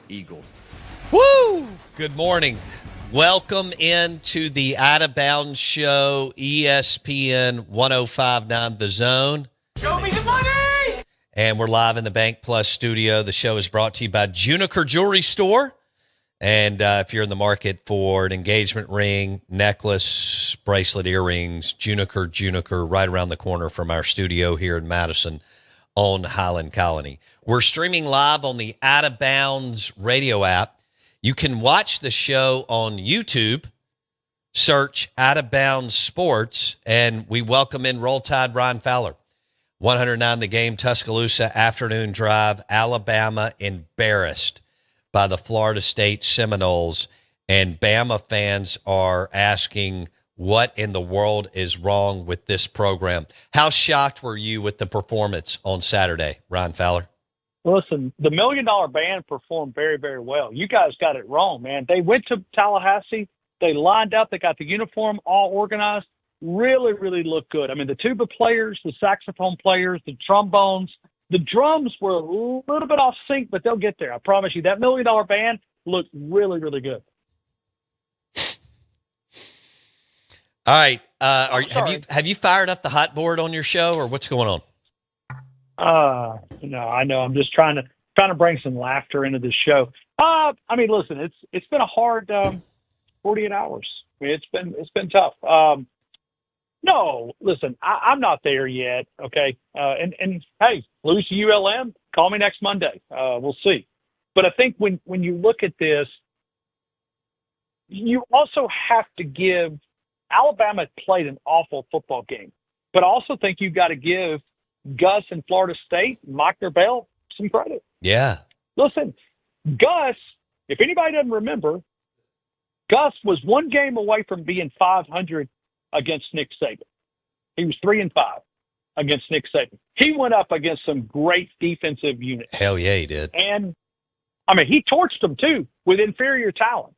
Eagle. Woo! Good morning. Welcome into the Out of Bounds Show, ESPN 105.9 The Zone. Show me the money! And we're live in the Bank Plus studio. The show is brought to you by Juniker Jewelry Store. And if you're in the market for an engagement ring, necklace, bracelet, earrings, Juniker, right around the corner from our studio here in Madison on Highland Colony. We're streaming live on the Out of Bounds radio app. You can watch the show on YouTube. Search Out of Bounds Sports, and we welcome in Roll Tide Ryan Fowler. 109 The Game, Tuscaloosa afternoon drive. Alabama embarrassed by the Florida State Seminoles, and Bama fans are asking what in the world is wrong with this program. How shocked were you with the performance on Saturday, Ryan Fowler? Listen, the $1 Million Band performed very, very well. You guys got it wrong, man. They went to Tallahassee. They lined up. They got the uniform all organized. Really, really looked good. I mean, the tuba players, the saxophone players, the trombones, the drums were a little bit off sync, but they'll get there. I promise you. That $1 Million Band looked really, really good. All right. Have you fired up the hot board on your show, or what's going on? No, I know. I'm just trying to bring some laughter into the show. I mean, listen, it's been a hard 48 hours. I mean, it's been tough. No, listen, I'm not there yet. Okay. And hey, lose to ULM, call me next Monday. We'll see. But I think when you look at this, you also have to give Alabama played an awful football game, but I also think you've got to give Gus and Florida State, Mike Norvell, some credit. Yeah. Listen, Gus, if anybody doesn't remember, Gus was one game away from being 500 against Nick Saban. He was 3-5 against Nick Saban. He went up against some great defensive units. Hell yeah, he did. And, I mean, he torched them, too, with inferior talent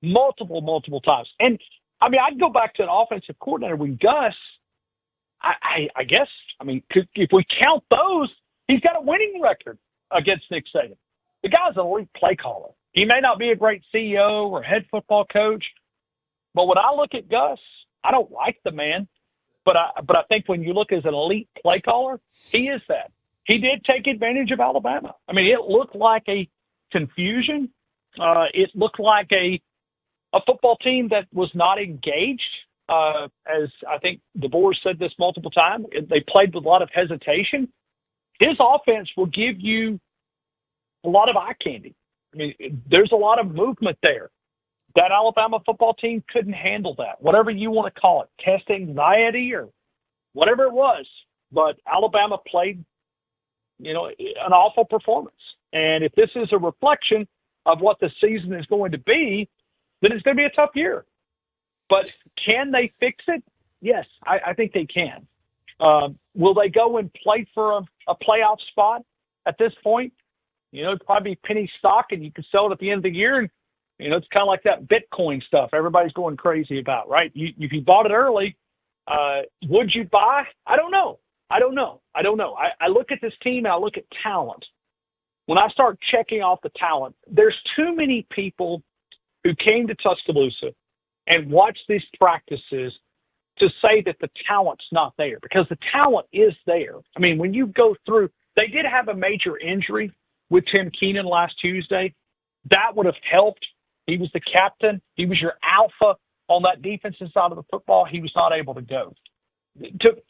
multiple times. And, I mean, I'd go back to an offensive coordinator with Gus. I guess, I mean, if we count those, he's got a winning record against Nick Saban. The guy's an elite play caller. He may not be a great CEO or head football coach, but when I look at Gus, I don't like the man, but I think when you look as an elite play caller, he is that. He did take advantage of Alabama. I mean, it looked like a confusion. It looked like a football team that was not engaged. As I think DeBoer said this multiple times, they played with a lot of hesitation. His offense will give you a lot of eye candy. I mean, there's a lot of movement there. That Alabama football team couldn't handle that, whatever you want to call it, test anxiety or whatever it was. But Alabama played, an awful performance. And if this is a reflection of what the season is going to be, then it's going to be a tough year. But can they fix it? Yes, I think they can. Will they go and play for a playoff spot at this point? It'd probably be penny stock, and you can sell it at the end of the year. And, it's kind of like that Bitcoin stuff everybody's going crazy about, right? If you bought it early, would you buy? I don't know. I look at this team, and I look at talent. When I start checking off the talent, there's too many people who came to Tuscaloosa and watched these practices to say that the talent's not there, because the talent is there. I mean, when you go through, they did have a major injury with Tim Keenan last Tuesday. That would have helped. He was the captain. He was your alpha on that defensive side of the football. He was not able to go.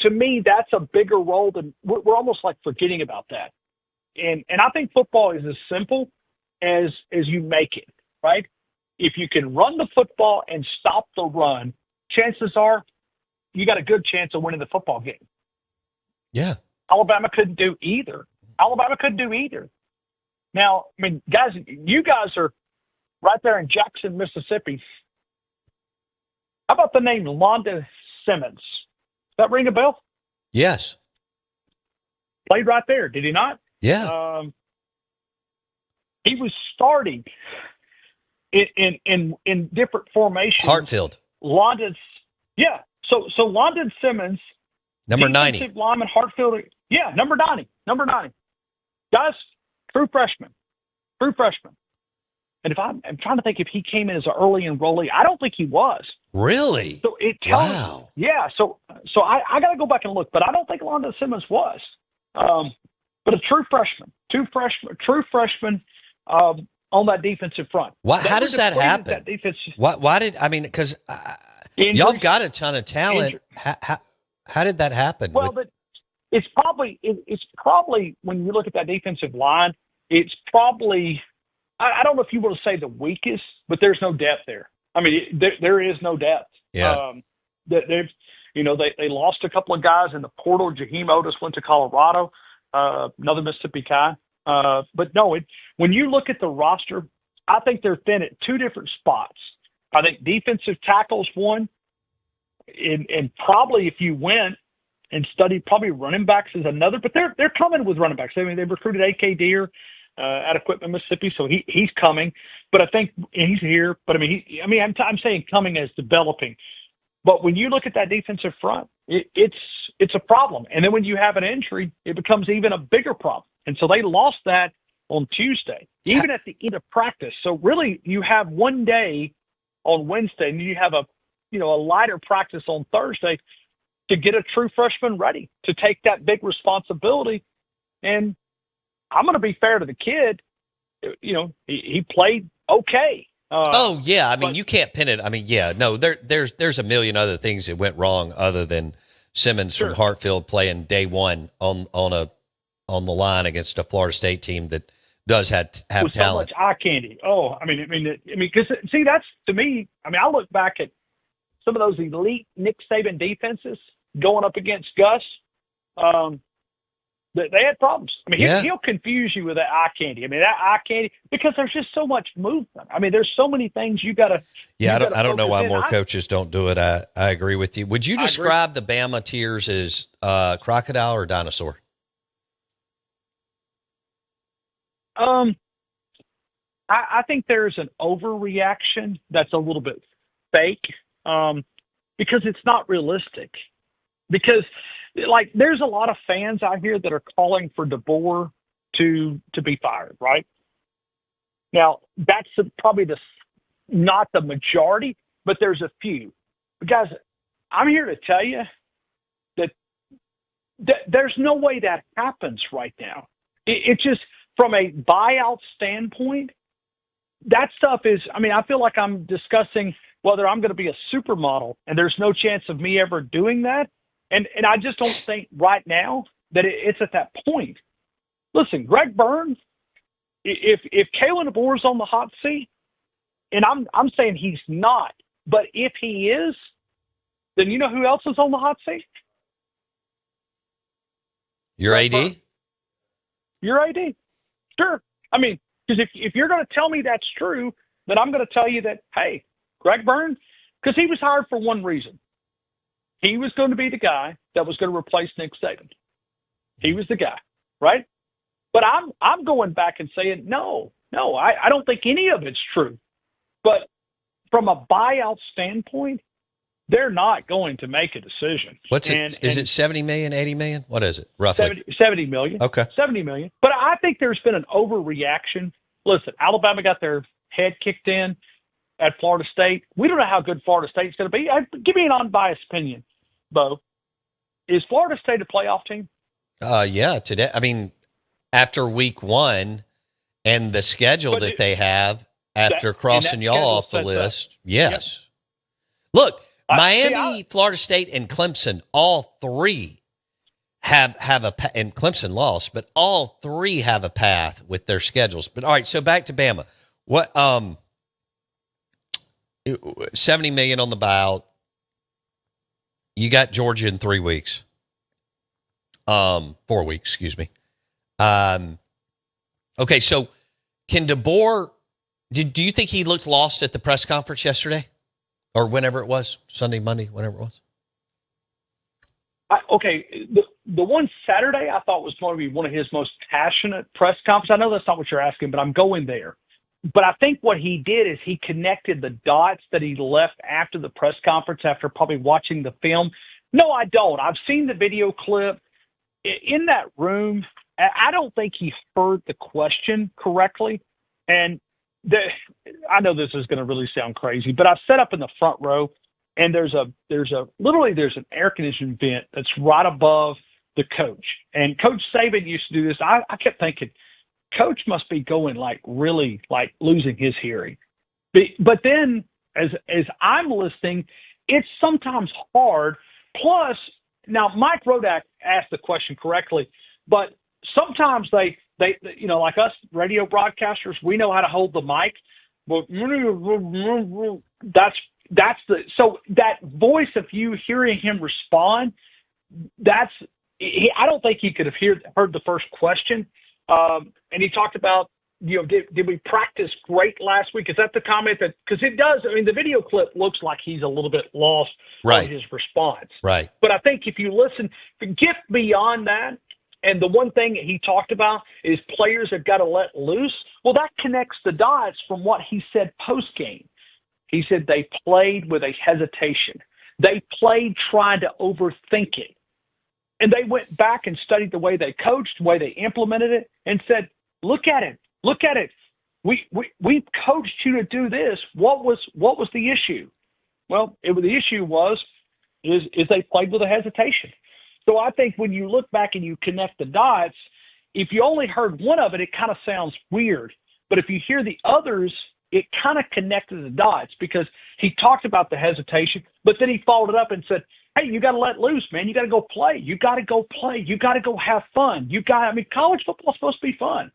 To me, that's a bigger role than we're almost like forgetting about that. And I think football is as simple as you make it, right? If you can run the football and stop the run, chances are you got a good chance of winning the football game. Yeah. Alabama couldn't do either. Now, I mean, guys, you guys are right there in Jackson, Mississippi. How about the name Londa Simmons? Does that ring a bell? Yes. Played right there, did he not? Yeah. He was starting in different formations. Hartfield. London's, yeah. So London Simmons, number 90. Lineman Hartfield, yeah, number 90. Guys, true freshman. And I'm trying to think if he came in as an early enrollee. I don't think he was. Really? So it tells, wow. yeah. So I got to go back and look, but I don't think London Simmons was. But a true freshman, true freshman on that defensive front. How does that happen? That defense. Because y'all have got a ton of talent. How did that happen? Well, it's probably when you look at that defensive line, it's probably, I don't know if you want to say the weakest, but there's no depth there. I mean, there is no depth. Yeah. They lost a couple of guys in the portal. Jaheim Otis went to Colorado, another Mississippi guy. But no, when you look at the roster, I think they're thin at two different spots. I think defensive tackles one, and probably if you went and studied, probably running backs is another. But they're coming with running backs. I mean, they recruited A.K. Deere out of Quitman, Mississippi, so he's coming. But I think he's here. But I'm saying coming as developing. But when you look at that defensive front, it's a problem. And then when you have an injury, it becomes even a bigger problem. And so they lost that on Tuesday, even at the end of practice. So really, you have one day on Wednesday, and you have a lighter practice on Thursday to get a true freshman ready to take that big responsibility. And I'm going to be fair to the kid. He played okay. You can't pin it. There's a million other things that went wrong other than Simmons from Hartfield playing day one on the line against a Florida State team that does have talent. So much eye candy. Oh, because see, that's to me. I look back at some of those elite Nick Saban defenses going up against Gus. They had problems. He'll confuse you with that eye candy. That eye candy, because there's just so much movement. There's so many things you got to. Yeah, I don't know why more coaches don't do it. I agree with you. Would you describe the Bama Tears as crocodile or dinosaur? I think there's an overreaction that's a little bit fake, because it's not realistic. Because there's a lot of fans out here that are calling for DeBoer to be fired, right? Now, that's probably not the majority, but there's a few. But guys, I'm here to tell you that there's no way that happens right now. It's just from a buyout standpoint, that stuff is, I feel like I'm discussing whether I'm going to be a supermodel, and there's no chance of me ever doing that. And I just don't think right now that it's at that point. Listen, Greg Byrne, if Kalen DeBoer's on the hot seat, and I'm saying he's not, but if he is, then you know who else is on the hot seat? Your AD? Your AD. Sure. Because if you're going to tell me that's true, then I'm going to tell you that, hey, Greg Byrne, because he was hired for one reason. He was going to be the guy that was going to replace Nick Saban. He was the guy, right? But I'm going back and saying, no, I don't think any of it's true. But from a buyout standpoint, they're not going to make a decision. Is it 70 million, 80 million? What is it, roughly? 70 million. Okay. 70 million. But I think there's been an overreaction. Listen, Alabama got their head kicked in at Florida State. We don't know how good Florida State's going to be. Give me an unbiased opinion, Bo. Is Florida State a playoff team? Yeah, today. After week one and the schedule that they have after crossing y'all off the list, yes. Yep. Look, Miami, Florida State, and Clemson, all three have and Clemson lost, but all three have a path with their schedules. But all right, so back to Bama. What 70 million on the buyout. You got Georgia in 3 weeks. 4 weeks, excuse me. Okay, so can DeBoer, do you think he looked lost at the press conference yesterday? Or whenever it was, Sunday, Monday, whenever it was? The one Saturday I thought was going to be one of his most passionate press conferences. I know that's not what you're asking, but I'm going there. But I think what he did is he connected the dots that he left after the press conference after probably watching the film. No, I don't. I've seen the video clip. In that room, I don't think he heard the question correctly. And I know this is going to really sound crazy, but I sat up in the front row, and there's an air conditioning vent that's right above the coach. And Coach Saban used to do this. I kept thinking, Coach must be going really losing his hearing. But then as I'm listening, it's sometimes hard. Plus, now Mike Rodak asked the question correctly, but sometimes they like us radio broadcasters, we know how to hold the mic. But so that voice of you hearing him respond, I don't think he could have heard the first question. And he talked about, did we practice great last week? Is that the comment because it does, the video clip looks like he's a little bit lost on his response. Right. But I think if you listen, get beyond that, and the one thing he talked about is players have got to let loose. Well, that connects the dots from what he said post-game. He said they played with a hesitation. They played trying to overthink it. And they went back and studied the way they coached, the way they implemented it, and said, look at it. Look at it. We coached you to do this. What was the issue? Well, the issue is they played with a hesitation. So I think when you look back and you connect the dots, if you only heard one of it, it kind of sounds weird. But if you hear the others, it kind of connected the dots because he talked about the hesitation, but then he followed it up and said, hey, you got to let loose, man. You got to go play. You got to go play. You got to go have fun. College football is supposed to be fun.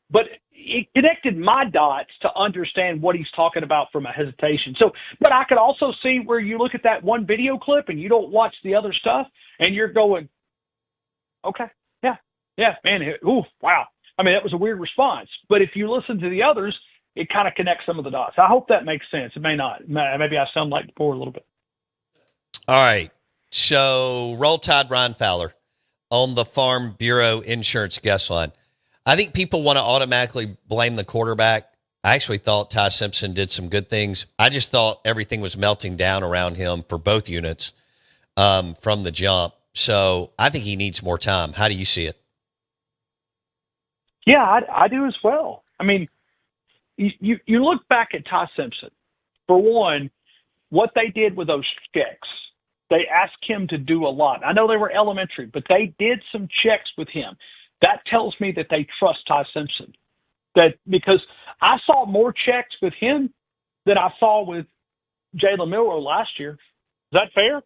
But it connected my dots to understand what he's talking about from a hesitation. So, but I could also see where you look at that one video clip and you don't watch the other stuff and you're going, okay, yeah, man, ooh, wow. That was a weird response. But if you listen to the others, it kind of connects some of the dots. I hope that makes sense. It may not. Maybe I sound like DeBoer a little bit. All right. So Roll Tide Ryan Fowler on the Farm Bureau Insurance guest line. I think people want to automatically blame the quarterback. I actually thought Ty Simpson did some good things. I just thought everything was melting down around him for both units from the jump. So I think he needs more time. How do you see it? Yeah, I do as well. You look back at Ty Simpson. For one, what they did with those checks, they asked him to do a lot. I know they were elementary, but they did some checks with him. That tells me that they trust Ty Simpson. Because I saw more checks with him than I saw with Jalen Milroe last year. Is that fair?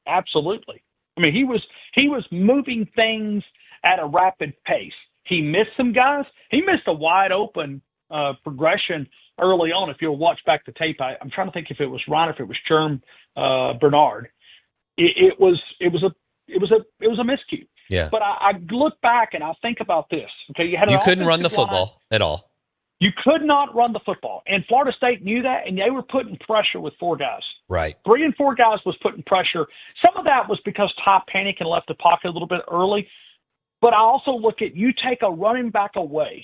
Absolutely. He was moving things at a rapid pace. He missed some guys. He missed a wide open progression early on. If you'll watch back the tape, I'm trying to think if it was Ron, if it was Germ Bernard. It was a miscue. Yeah. But I look back and I think about this. Okay, you couldn't run the football at all. You could not run the football, and Florida State knew that, and they were putting pressure with 4 guys. Right. 3 and 4 guys was putting pressure. Some of that was because Ty panicked and left the pocket a little bit early. But I also look at you take a running back away.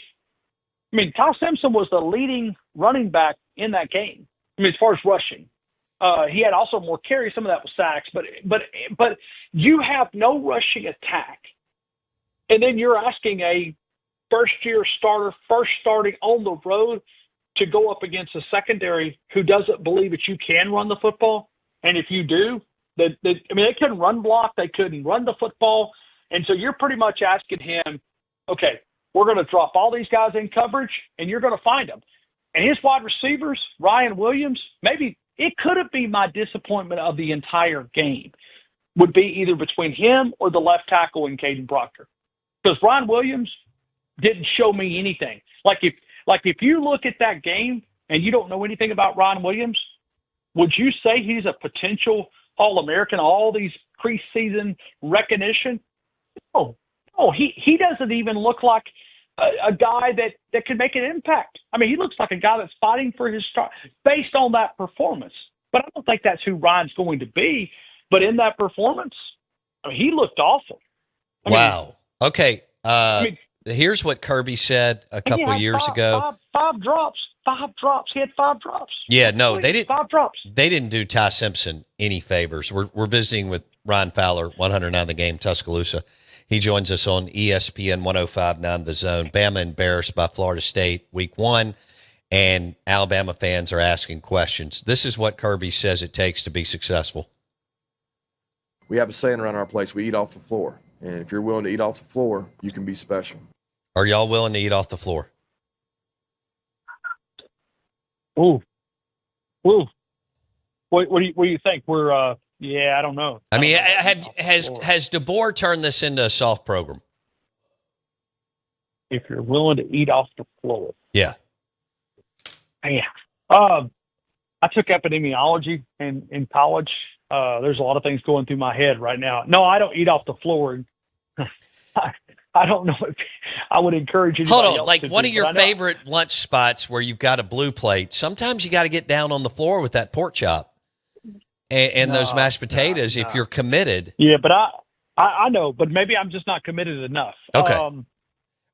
Ty Simpson was the leading running back in that game. As far as rushing. He had also more carries. Some of that was sacks, but you have no rushing attack, and then you're asking a first-year starter, first starting on the road, to go up against a secondary who doesn't believe that you can run the football. And if you do, they couldn't run block, they couldn't run the football, and so you're pretty much asking him, okay, we're going to drop all these guys in coverage, and you're going to find them. And his wide receivers, Ryan Williams, maybe. It could have been my disappointment of the entire game would be either between him or the left tackle and Caden Proctor. Because Ryan Williams didn't show me anything. If you look at that game and you don't know anything about Ryan Williams, would you say he's a potential All-American, all these preseason recognition? No, he doesn't even look like a guy that can make an impact. He looks like a guy that's fighting for his start based on that performance. But I don't think that's who Ryan's going to be. But in that performance, he looked awful. Wow. Okay. Here's what Kirby said a couple of years ago. Five drops. He had 5 drops. Yeah, no, they didn't. 5 drops. They didn't do Ty Simpson any favors. We're visiting with Ryan Fowler, 109 the game, Tuscaloosa. He joins us on ESPN 105.9 The Zone. Bama embarrassed by Florida State week 1, and Alabama fans are asking questions. This is what Kirby says it takes to be successful. We have a saying around our place, we eat off the floor. And if you're willing to eat off the floor, you can be special. Are y'all willing to eat off the floor? Ooh. What do you think? We're I don't know. I mean, has DeBoer turned this into a soft program? If you're willing to eat off the floor. Yeah. Man. I took epidemiology in college. There's a lot of things going through my head right now. No, I don't eat off the floor. I don't know if I would encourage you. Hold on, like one of your favorite lunch spots where you've got a blue plate. Sometimes you got to get down on the floor with that pork chop and those mashed potatoes if you're committed. Yeah, but I know, but maybe I'm just not committed enough. Okay.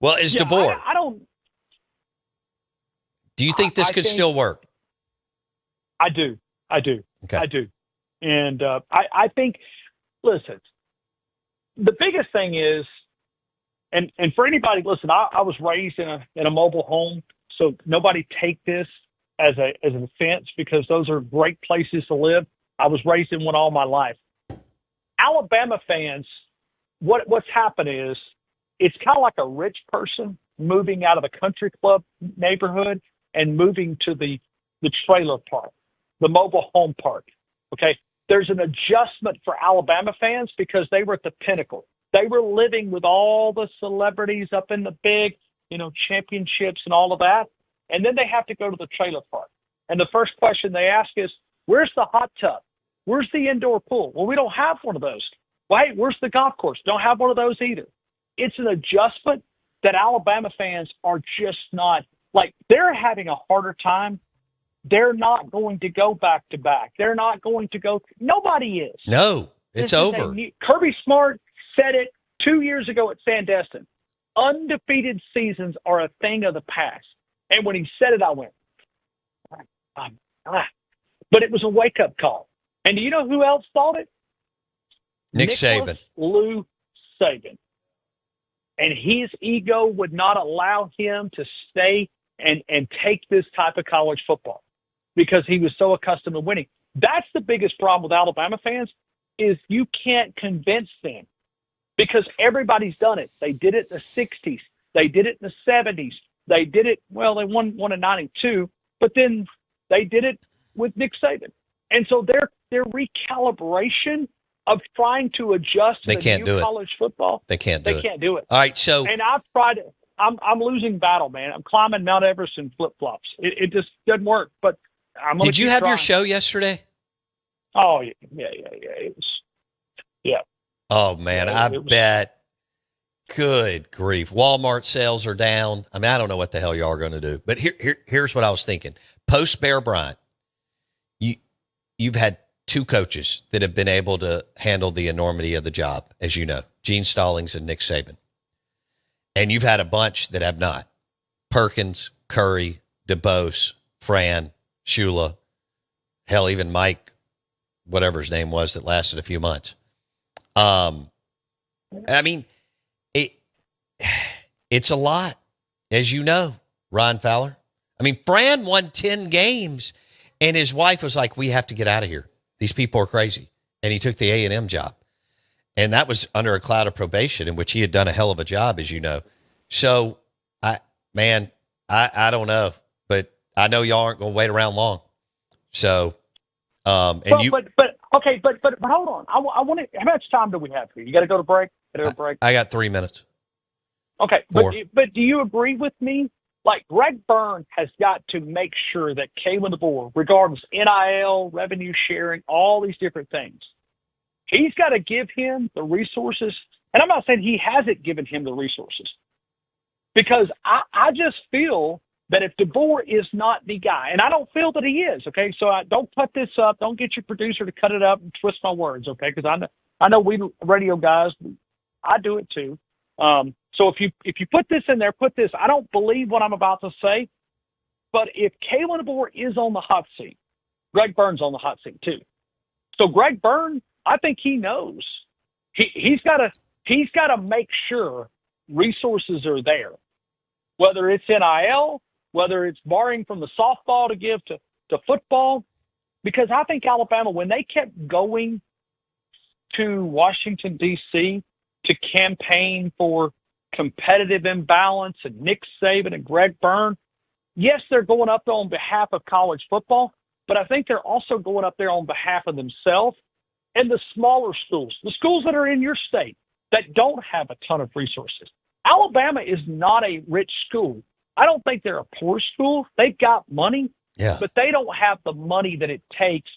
Well, is DeBoer? I don't. Do you think this could still work? I do. Okay. I do. And I think, listen, the biggest thing is, and for anybody, listen, I was raised in a mobile home, so nobody take this as an offense because those are great places to live. I was raised in one all my life. Alabama fans, what's happened is it's kind of like a rich person moving out of the country club neighborhood and moving to the trailer park, the mobile home park. Okay. There's an adjustment for Alabama fans because they were at the pinnacle. They were living with all the celebrities up in the big, championships and all of that. And then they have to go to the trailer park. And the first question they ask is, where's the hot tub? Where's the indoor pool? Well, we don't have one of those. Wait, where's the golf course? Don't have one of those either. It's an adjustment that Alabama fans are just not, like, they're having a harder time. They're not going to go back to back. They're not going to go. Nobody is. No, it's over. Kirby Smart said it 2 years ago at Sandestin. Undefeated seasons are a thing of the past. And when he said it, I went, But it was a wake-up call. And do you know who else thought it? Nick Saban. Lou Saban. And his ego would not allow him to stay and take this type of college football because he was so accustomed to winning. That's the biggest problem with Alabama fans is you can't convince them because everybody's done it. They did it in the 60s. They did it in the 70s. They did it, well, they won in 92, but then they did it with Nick Saban. And so their recalibration of trying to adjust to the new college football. They can't do it. They can't do it. All right, so. And I've tried it. I'm losing battle, man. I'm climbing Mount Everest in flip-flops. It just doesn't work, but I'm going to Did you have your show yesterday? Oh, yeah. It was, yeah. Oh, man, I bet. Good grief. Walmart sales are down. I mean, I don't know what the hell y'all are going to do. But here's what I was thinking. Post Bear Bryant, you've had two coaches that have been able to handle the enormity of the job, as you know, Gene Stallings and Nick Saban. And you've had a bunch that have not. Perkins, Curry, DeBoer, Fran, Shula, hell, even Mike, whatever his name was that lasted a few months. I mean, it's a lot, as you know, Ron Fowler. I mean, Fran won 10 games, and his wife was like, we have to get out of here. These people are crazy. And he took the A&M job. And that was under a cloud of probation in which he had done a hell of a job, as you know. So, I don't know. But I know y'all aren't going to wait around long. So, But hold on. I want to. How much time do we have here? You got to go to break. I got 3 minutes. Okay, but do you agree with me? Like Greg Byrne has got to make sure that Kalen DeBoer, regardless NIL, revenue sharing, all these different things, he's got to give him the resources. And I'm not saying he hasn't given him the resources, because I just feel that if DeBoer is not the guy, and I don't feel that he is, okay, so don't cut this up. Don't get your producer to cut it up and twist my words, okay, because I know we radio guys, I do it too. So if you put this in there, put this. I don't believe what I'm about to say, but if Kalen DeBoer is on the hot seat, Greg Byrne's on the hot seat too. So Greg Byrne, I think he knows. He's got He's got to make sure resources are there, whether it's NIL, whether it's borrowing from the softball to give to football. Because I think Alabama, when they kept going to Washington, D.C. to campaign for competitive imbalance and Nick Saban and Greg Byrne, yes, they're going up there on behalf of college football, but I think they're also going up there on behalf of themselves and the smaller schools, the schools that are in your state that don't have a ton of resources. Alabama is not a rich school. I don't think they're a poor school. They've got money, but they don't have the money that it takes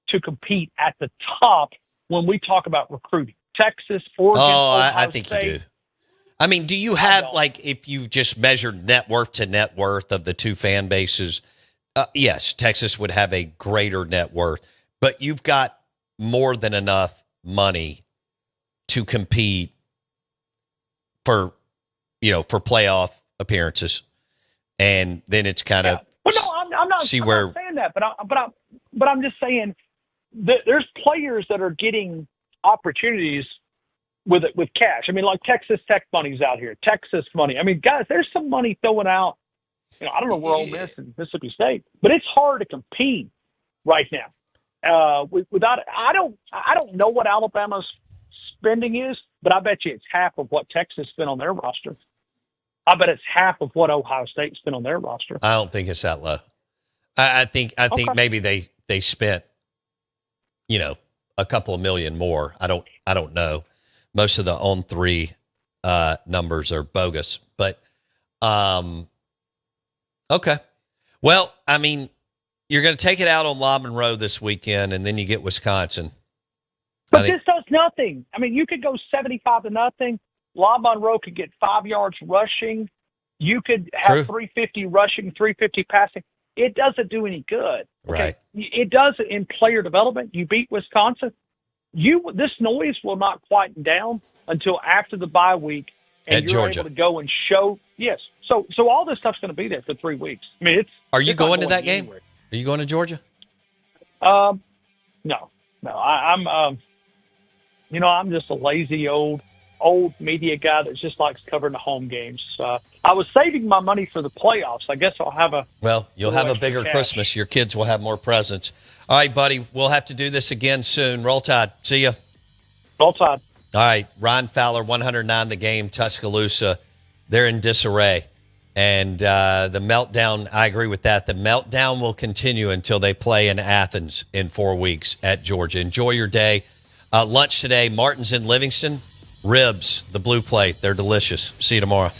to compete at the top when we talk about recruiting. Texas, Oregon, Ohio I think State. you do. I mean, do you have, like, if you just measured net worth to net worth of the two fan bases, yes, Texas would have a greater net worth, but you've got more than enough money to compete for playoff appearances. And then it's kind of I'm not saying that, but I'm just saying that there's players that are getting opportunities with cash. I mean, like Texas Tech money's out here, Texas money. I mean, guys, there's some money throwing out. I don't know where Ole Miss and Mississippi State, but it's hard to compete right now. Without, I don't know what Alabama's spending is, but I bet you it's half of what Texas spent on their roster. I bet it's half of what Ohio State spent on their roster. I don't think it's that low. I think maybe they spent, a couple of million more. I don't know. Most of the on three numbers are bogus, but okay. Well, I mean, you're going to take it out on La Monroe this weekend, and then you get Wisconsin. But this does nothing. I mean, you could go 75-0. La Monroe could get 5 yards rushing. You could have 350 rushing, 350 passing. It doesn't do any good. Okay? Right. It does in player development. You beat Wisconsin. This noise will not quieten down until after the bye week, and at you're Georgia. able to go and show. Yes. So all this stuff's going to be there for 3 weeks. I mean, Are you going to that anywhere. game? Are you going to Georgia? No. I'm just a lazy old media guy that just likes covering the home games. I was saving my money for the playoffs. I guess I'll have you'll have a bigger cash. Christmas. Your kids will have more presents. All right, buddy. We'll have to do this again soon. Roll Tide. See ya. Roll Tide. All right. Ryan Fowler, 109 the game, Tuscaloosa. They're in disarray. And the meltdown, I agree with that. The meltdown will continue until they play in Athens in 4 weeks at Georgia. Enjoy your day. Lunch today, Martin's in Livingston. Ribs, the blue plate. They're delicious. See you tomorrow.